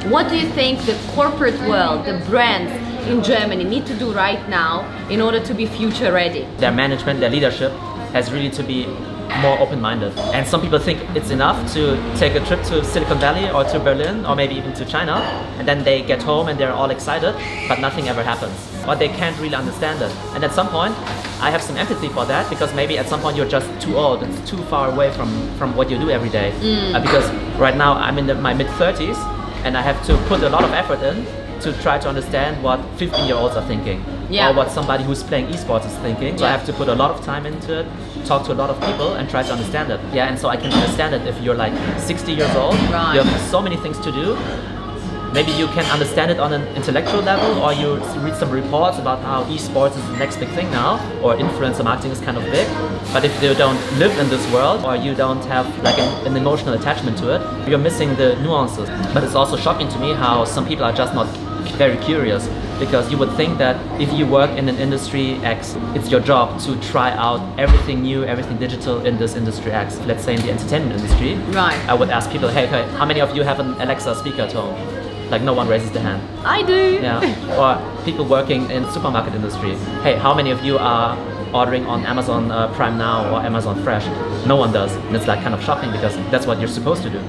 What do you think the corporate world, the brands in Germany need to do right now in order to be future ready? Their management, their leadership has really to be more open-minded. And some people think it's enough to take a trip to Silicon Valley or to Berlin or maybe even to China, and then they get home and they're all excited, but nothing ever happens. Or they can't really understand it. And at some point, I have some empathy for that, because maybe at some point you're just too old, it's too far away from what you do every day. Because right now I'm in my mid-30s and I have to put a lot of effort in to try to understand what 15-year-olds are thinking, or what somebody who's playing esports is thinking. So I have to put a lot of time into it, talk to a lot of people and try to understand it. Yeah, and so I can understand it if you're like 60 years old, you have so many things to do. Maybe you can understand it on an intellectual level, or you read some reports about how esports is the next big thing now, or influencer marketing is kind of big. But if you don't live in this world, or you don't have like an emotional attachment to it, you're missing the nuances. But it's also shocking to me how some people are just not very curious, because you would think that if you work in an industry X, it's your job to try out everything new, everything digital in this industry X. Let's say in the entertainment industry, I would ask people, hey, how many of you have an Alexa speaker at home? Like no one raises their hand. I do. Yeah. Or people working in supermarket industry. Hey, how many of you are ordering on Amazon Prime Now or Amazon Fresh? No one does. And it's like kind of shocking, because that's what you're supposed to do.